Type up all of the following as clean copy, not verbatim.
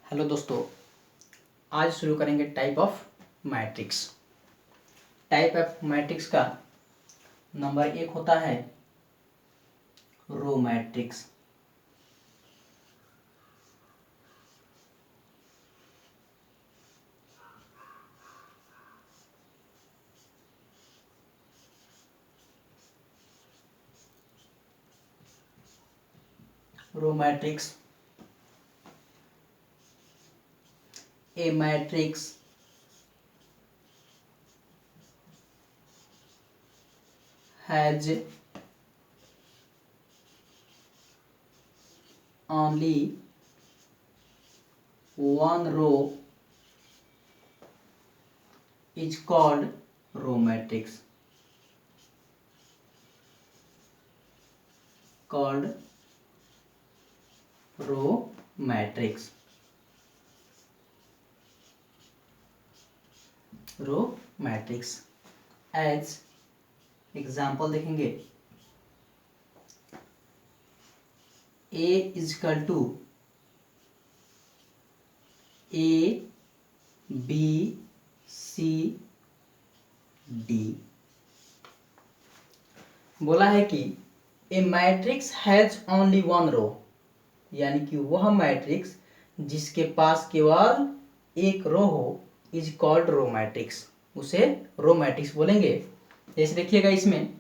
Hello दोस्तों, आज शुरू करेंगे type of matrix. Type of matrix का नंबर 1 होता है row matrix. Row matrix a matrix has only one row is called row matrix. Called row matrix. Row matrix as example देखेंगे। A is equal to A B C D. बोला है कि a matrix has only one row, यानी कि वह matrix जिसके पास केवल एक रो हो इज कॉल्ड रो मैट्रिक्स, उसे रो मैट्रिक्स बोलेंगे। जैसे देखिएगा, इसमें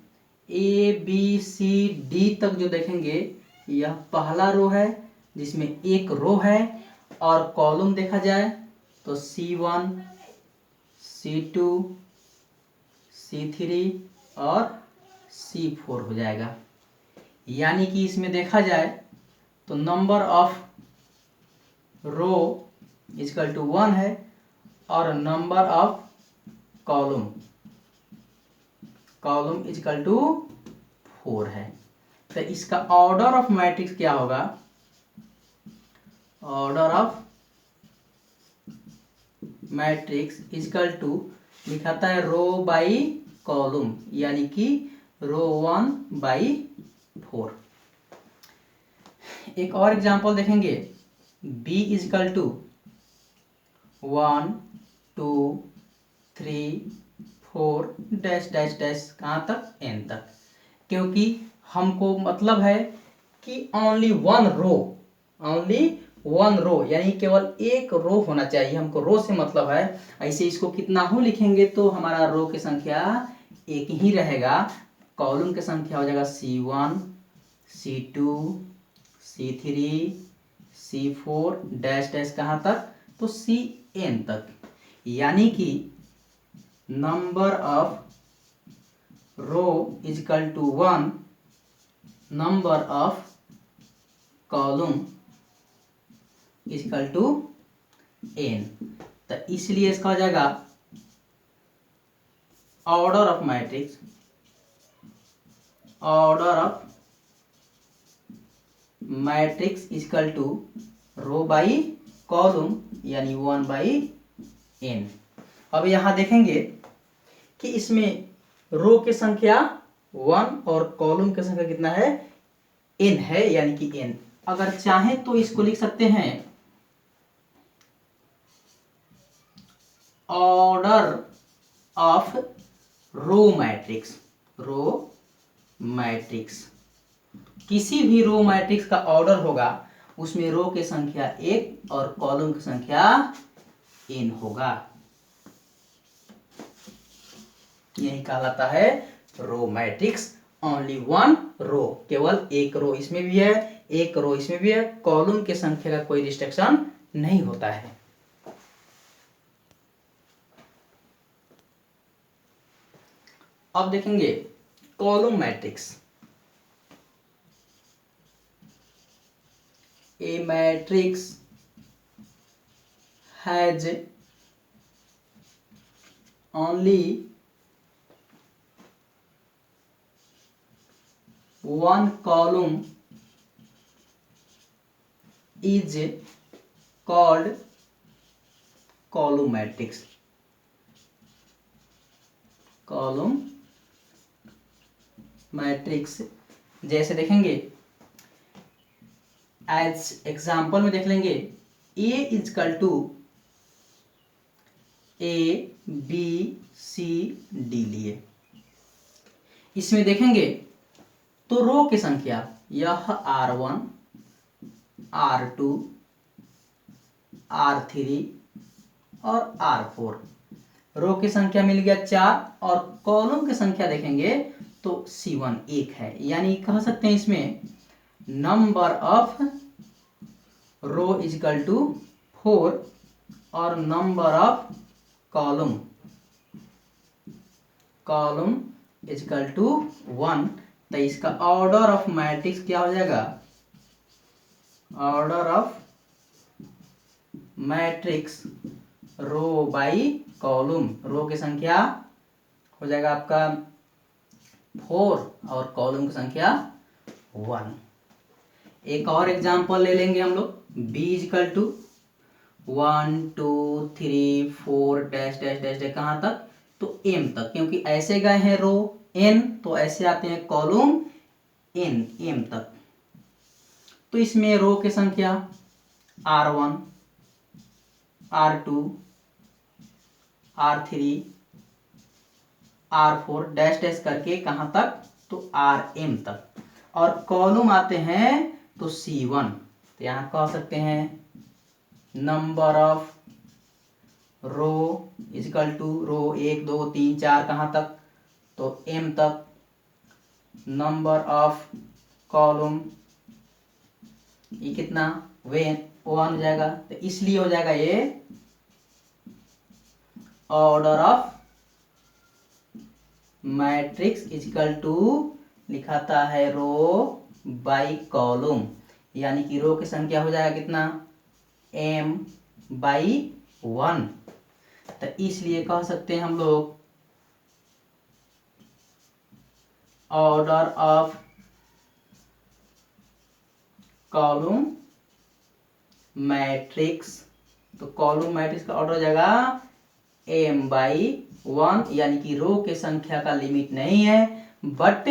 ए बी सी डी तक जो देखेंगे यह पहला रो है जिसमें एक रो है, और कॉलम देखा जाए तो C1 C2 C3 और C4 हो जाएगा। यानी कि इसमें देखा जाए तो number of row is equal to 1 है और number of column is equal to 4 है। तो इसका ऑर्डर ऑफ मैट्रिक्स क्या होगा? Order of matrix is equal to लिखाता है रो बाई कॉलम, यानी कि रो 1 बाई 4। एक और एग्जांपल देखेंगे। B equal to 1 2 3 4 dash dash dash कहाँ तक? n तक, क्योंकि हमको मतलब है कि ओनली वन रो, यानी केवल एक रो होना चाहिए। हमको रो से मतलब है। ऐसे इसको कितना हो लिखेंगे तो हमारा रो की संख्या एक ही रहेगा, कॉलम की संख्या हो जाएगा C1 C2 C3 C4 dash dash कहाँ तक? तो Cn तक। यानी कि number of row is equal to 1, number of column is equal to n। तो इसलिए इसका हो जाएगा order of matrix, is equal to row by column, यानी 1 बाई n। अब यहां देखेंगे कि इसमें रो की संख्या 1 और कॉलम की संख्या कितना है? n है, यानी कि n। अगर चाहें तो इसको लिख सकते हैं ऑर्डर ऑफ रो मैट्रिक्स। किसी भी रो मैट्रिक्स का ऑर्डर होगा उसमें रो की संख्या 1 और कॉलम की संख्या n होगा। यही कहलाता है रो मैट्रिक्स। ओनली वन रो, केवल एक रो इसमें भी है, एक रो इसमें भी है, कॉलम की संख्या का कोई रिस्ट्रिक्शन नहीं होता है। अब देखेंगे column matrix. A matrix has only one column is called column matrix। Column matrix जैसे देखेंगे, एज एग्जाम्पल में देख लेंगे। A is equal to A B C D लिए। इसमें देखेंगे तो रो की संख्या यह R1 R2 R3 और R4, रो की संख्या मिल गया 4 और कॉलम की संख्या देखेंगे तो C1 1 है। यानी कह सकते हैं इसमें number of row is equal to 4 और number of column is equal to 1। तो इसका ऑर्डर ऑफ मैट्रिक्स क्या हो जाएगा, order of matrix row by column, row की संख्या हो जाएगा आपका 4 और कॉलम की संख्या 1। एक और एग्जांपल ले लेंगे हम लोग, b equal to 1 2 3 4 dash dash dash dash कहाँ तक, तो m तक, क्योंकि ऐसे गए हैं रो n तो ऐसे आते हैं कॉलम n m तक। तो इसमें रो की संख्या R1 R2 R3 R4 dash dash करके कहाँ तक, तो Rm तक, और कॉलम आते हैं तो C1। तो यहाँ कह सकते हैं number of row is equal to row 1 2 3 4 कहाँ तक, तो m तक, नंबर ऑफ कॉलम ये कितना वे 1 हो जाएगा। तो इसलिए हो जाएगा ये order of matrix is equal to लिखाता है रो बाई कॉलम, यानी कि रो की संख्या हो जाएगा कितना m बाई 1। तो इसलिए कह सकते हैं हम लोग ऑर्डर ऑफ कॉलम मैट्रिक्स, तो कॉलम मैट्रिक्स का ऑर्डर हो जाएगा m बाई 1, यानी कि रो के संख्या का लिमिट नहीं है बट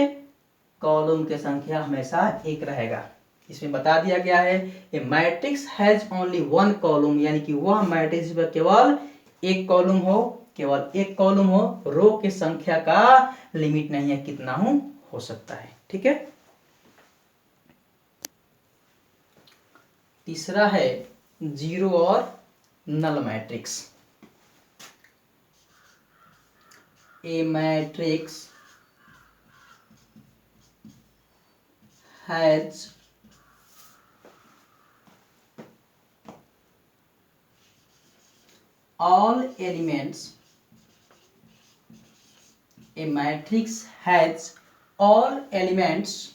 कॉलम के संख्या हमेशा 1 रहेगा। इसमें बता दिया गया है ए मैट्रिक्स हैज ओनली 1 कॉलम, यानी कि वह मैट्रिक्स पर केवल एक कॉलम हो, केवल एक कॉलम हो, रो के संख्या का लिमिट नहीं है कितना हो सकता है। ठीक है, तीसरा है जीरो और null matrix. A matrix has all elements, a matrix has all elements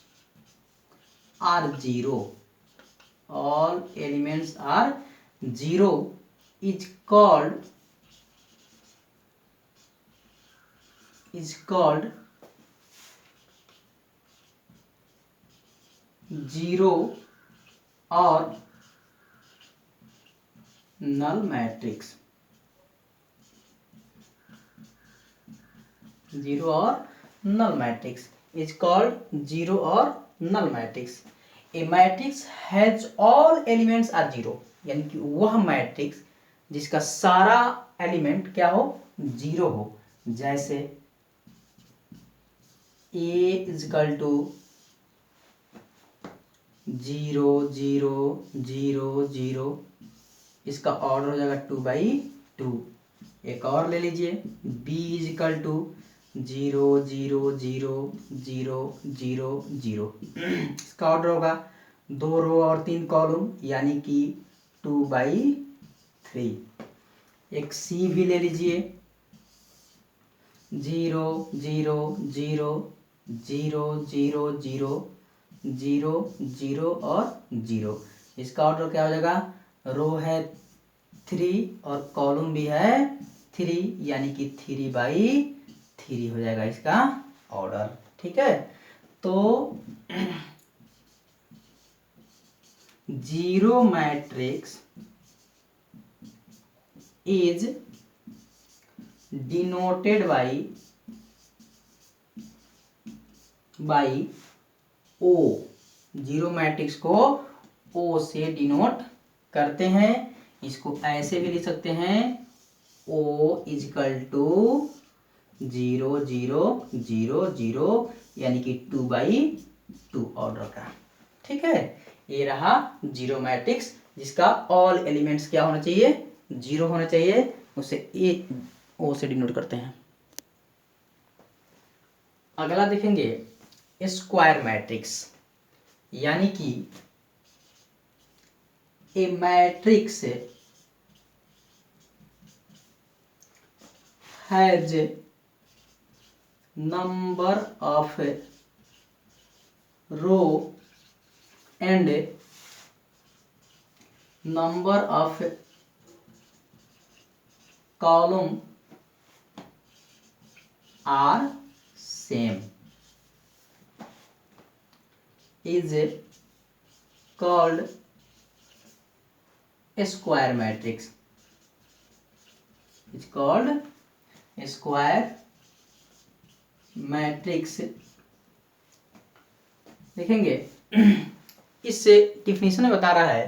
are zero, all elements are zero is called zero और नल मैट्रिक्स। जीरो और null matrix is called zero और null matrix. A matrix has all elements are zero, यानी कि वह matrix जिसका सारा element क्या हो, जीरो हो। जैसे A इजकल टू 0 0 0 0, इसका ऑर्डर हो जाएगा 2/2। एक और ले लीजिए B इजकल टू 0 0 0 0 0 0, इसका ऑर्डर होगा 2 रो और 3 कॉलम, यानी कि 2/3। एक C भी ले लीजिए 0 0 0 0 0 0 0 0 और 0, इसका ऑर्डर क्या हो जाएगा, रो है 3 और कॉलम भी है 3, यानी कि 3/3 हो जाएगा इसका ऑर्डर। ठीक है, तो zero matrix is denoted by O, zero matrix को O से डिनोट करते हैं, इसको ऐसे भी लिख सकते हैं O इजकल टू 0 0 0 0 यानी कि 2/2 ऑर्डर का। ठीक है, ये रहा जीरो मैट्रिक्स जिसका ऑल एलिमेंट्स क्या होना चाहिए, जीरो होना चाहिए। उसे ए ओ से डिनोट करते हैं। अगला देखेंगे स्क्वायर मैट्रिक्स, यानी कि a matrix has number of row and number of column are same is called a square matrix, is called a square matrix. देखेंगे इससे डिफिनीशन में बता रहा है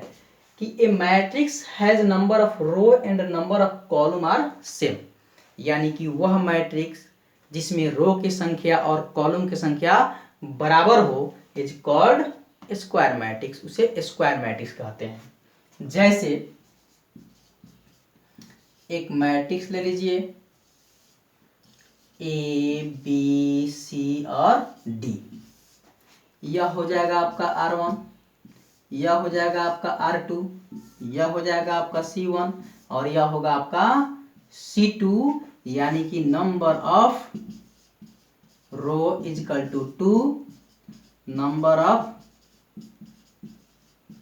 कि a matrix has number of row and number of column are same, यानी कि वह मैट्रिक्स जिसमें रो की संख्या और कॉलम की संख्या बराबर हो इज कॉल्ड स्क्वायर मैट्रिक्स, उसे स्क्वायर मैट्रिक्स कहते हैं। जैसे एक मैट्रिक्स ले लीजिए A B C और D, यह हो जाएगा आपका R1, यह हो जाएगा आपका R2, यह हो जाएगा आपका C1 और यह होगा आपका C2, यानी कि number of row is equal to 2, number of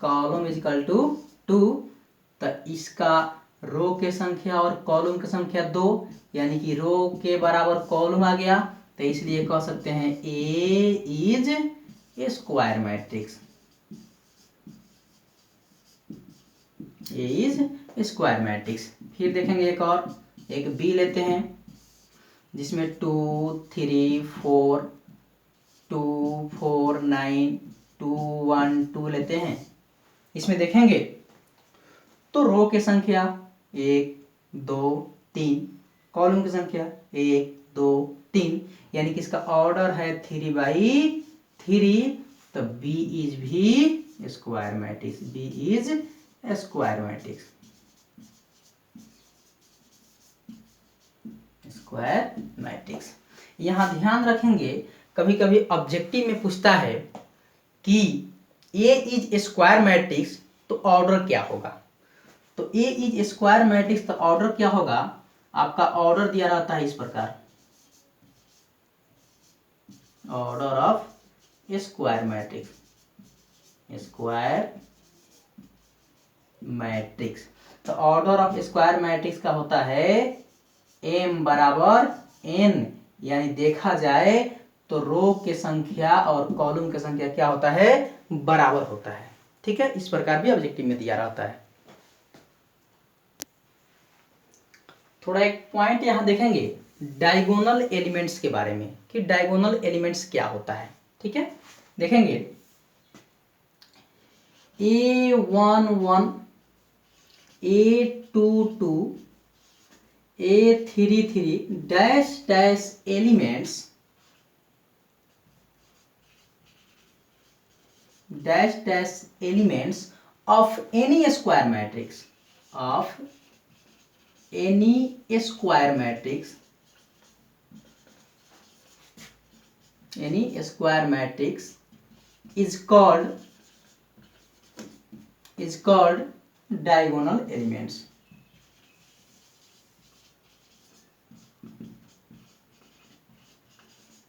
column is equal to 2। तो इसका रो के संख्या और कॉलम की संख्या 2, यानी कि रो के बराबर कॉलम आ गया, तो इसलिए कह सकते हैं A is a square matrix, A is square matrix. फिर देखेंगे एक बी लेते हैं जिसमें 2 3 4 2 4 9 2 1 2 लेते हैं। इसमें देखेंगे तो रो की संख्या 1 2 3, कॉलम की संख्या 1 2 3, यानी कि इसका ऑर्डर है 3/3, तो बी इज भी square matrix, B is square matrix, square matrix. यहां ध्यान रखेंगे कभी कभी ऑब्जेक्टिव में पूछता है कि ए इज स्क्वायर मैट्रिक्स तो ऑर्डर क्या होगा। तो ए इज स्क्वायर मैट्रिक्स तो ऑर्डर क्या होगा, आपका ऑर्डर दिया रहता है इस प्रकार, order of square matrix, square matrix. तो ऑर्डर ऑफ स्क्वायर मैट्रिक्स का होता है m बराबर n, यानी देखा जाए तो रो की संख्या और कॉलम की संख्या क्या होता है, बराबर होता है। ठीक है, इस प्रकार भी ऑब्जेक्टिव में दिया रहता है। थोड़ा एक पॉइंट यहां देखेंगे डायगोनल एलिमेंट्स के बारे में कि डायगोनल एलिमेंट्स क्या होता है। ठीक है, देखेंगे A11 A22 A33 dash dash elements dash dash elements of any square matrix, of any square matrix, any square matrix is called diagonal elements,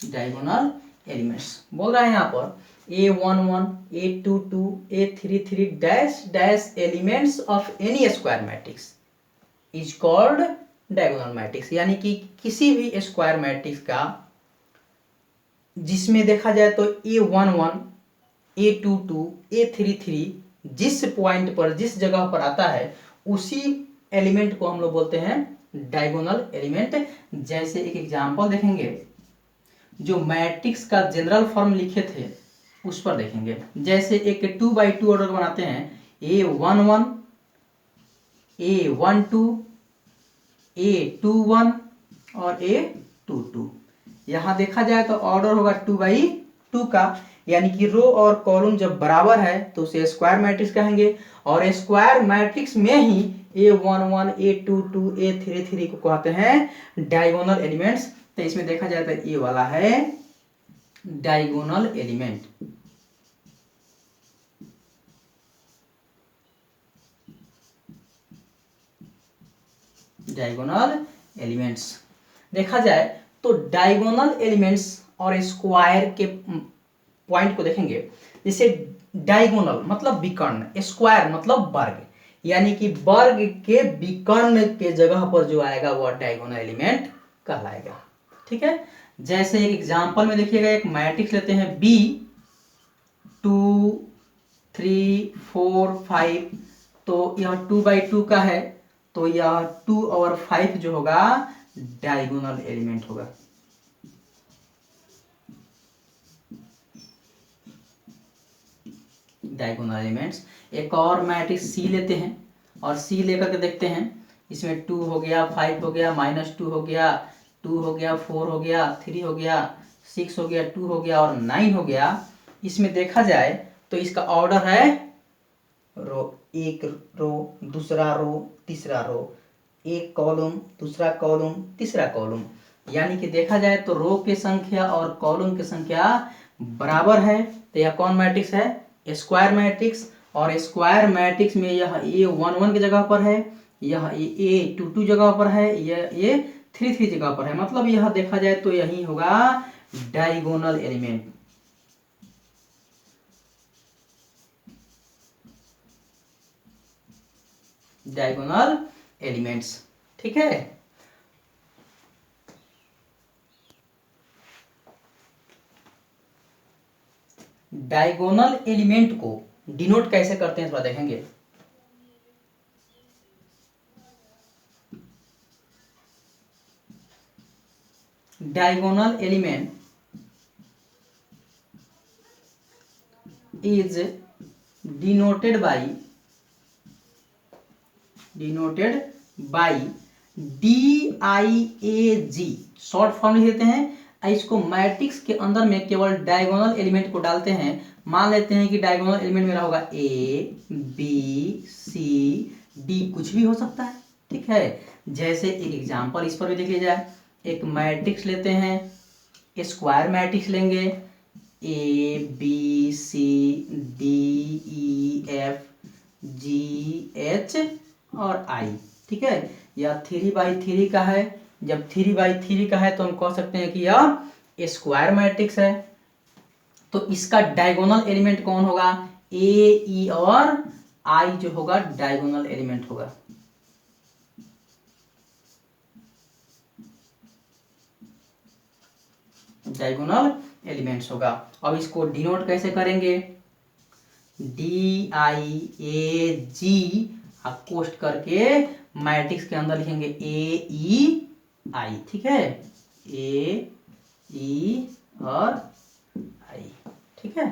diagonal elements बोल रहा है यहाँ पर A11 A22 A33 dash dash elements of N E square matrix is called diagonal matrix, यानी कि किसी भी square matrix का जिसमें देखा जाए तो A11 A22 A33 जिस पॉइंट पर जिस जगह पर आता है उसी एलिमेंट को हम लोग बोलते हैं डायगोनल एलिमेंट। जैसे एक एग्जांपल देखेंगे, जो मैट्रिक्स का जनरल फॉर्म लिखे थे उस पर देखेंगे। जैसे एक 2/2 ऑर्डर बनाते हैं A11 A12, A21 और A22। यहाँ देखा जाए तो ऑर्डर होगा 2/2 का, यानी कि रो और कॉलम जब बराबर है तो उसे स्क्वायर मैट्रिक्स कहेंगे, और स्क्वायर मैट्रिक्स में ही A11, A22, A33 को कहते हैं डायगोनल एलिमेंट्स। तो इसमें देखा जाए तो ये वाला है डायगोनल एलिमेंट। डायगोनल एलिमेंट्स देखा जाए तो डायगोनल एलिमेंट्स और स्क्वायर के पॉइंट को देखेंगे। जैसे डायगोनल मतलब विकर्ण, स्क्वायर मतलब वर्ग, यानी कि वर्ग के विकर्ण के जगह पर जो आएगा वह डायगोनल एलिमेंट कहलाएगा। ठीक है, जैसे एक एग्जांपल में देखिएगा, एक मैट्रिक्स लेते हैं B 2 3 4 5, तो यह 2/2 का है, तो यह 2 और 5 जो होगा डायगोनल एलिमेंट होगा। Diagonal elements. एक और मैट्रिक्स C लेते हैं और C लेकर के देखते हैं, इसमें 2 हो गया, 5 हो गया, -2 हो गया, 2 हो गया, 4 हो गया, 3 हो गया, 6 हो गया, 2 हो गया और 9 हो गया। इसमें देखा जाए तो इसका ऑर्डर है रो, एक रो, दूसरा रो, तीसरा रो, एक कॉलम, दूसरा कॉलम, तीसरा कॉलम, यानी कि देखा जाए तो रो की संख्या और कॉलम की संख्या बराबर है। तो यह कौन मैट्रिक्स है? Square matrix. और स्क्वायर मैट्रिक्स में यह A11 की जगह पर है, यह A22 जगह पर है, यह A33 जगह पर है, मतलब यह देखा जाए तो यही होगा डायगोनल एलिमेंट। Diagonal elements. ठीक है, डायगोनल एलिमेंट को डिनोट कैसे करते हैं थोड़ा देखेंगे। Diagonal element is denoted by DIAG, short form लिख देते हैं। इसको मैट्रिक्स के अंदर में केवल डायगोनल एलिमेंट को डालते हैं। मान लेते हैं कि डायगोनल एलिमेंट मेरा होगा A B C D, कुछ भी हो सकता है। ठीक है, जैसे एक एग्जांपल इस पर भी देख लिया जाए। एक मैट्रिक्स लेते हैं, स्क्वायर मैट्रिक्स लेंगे, A B C D E F G H और I। ठीक है, यह 3/3 का है। जब 3/3 का है तो हम कह सकते हैं कि यह स्क्वायर मैट्रिक्स है। तो इसका डायगोनल एलिमेंट कौन होगा? A E और I जो होगा डायगोनल एलिमेंट होगा। डायगोनल एलिमेंट्स होगा। अब इसको डिनोट कैसे करेंगे? DIAG पोस्ट करके मैट्रिक्स के अंदर लिखेंगे AEI। ठीक है, AE और I। ठीक है।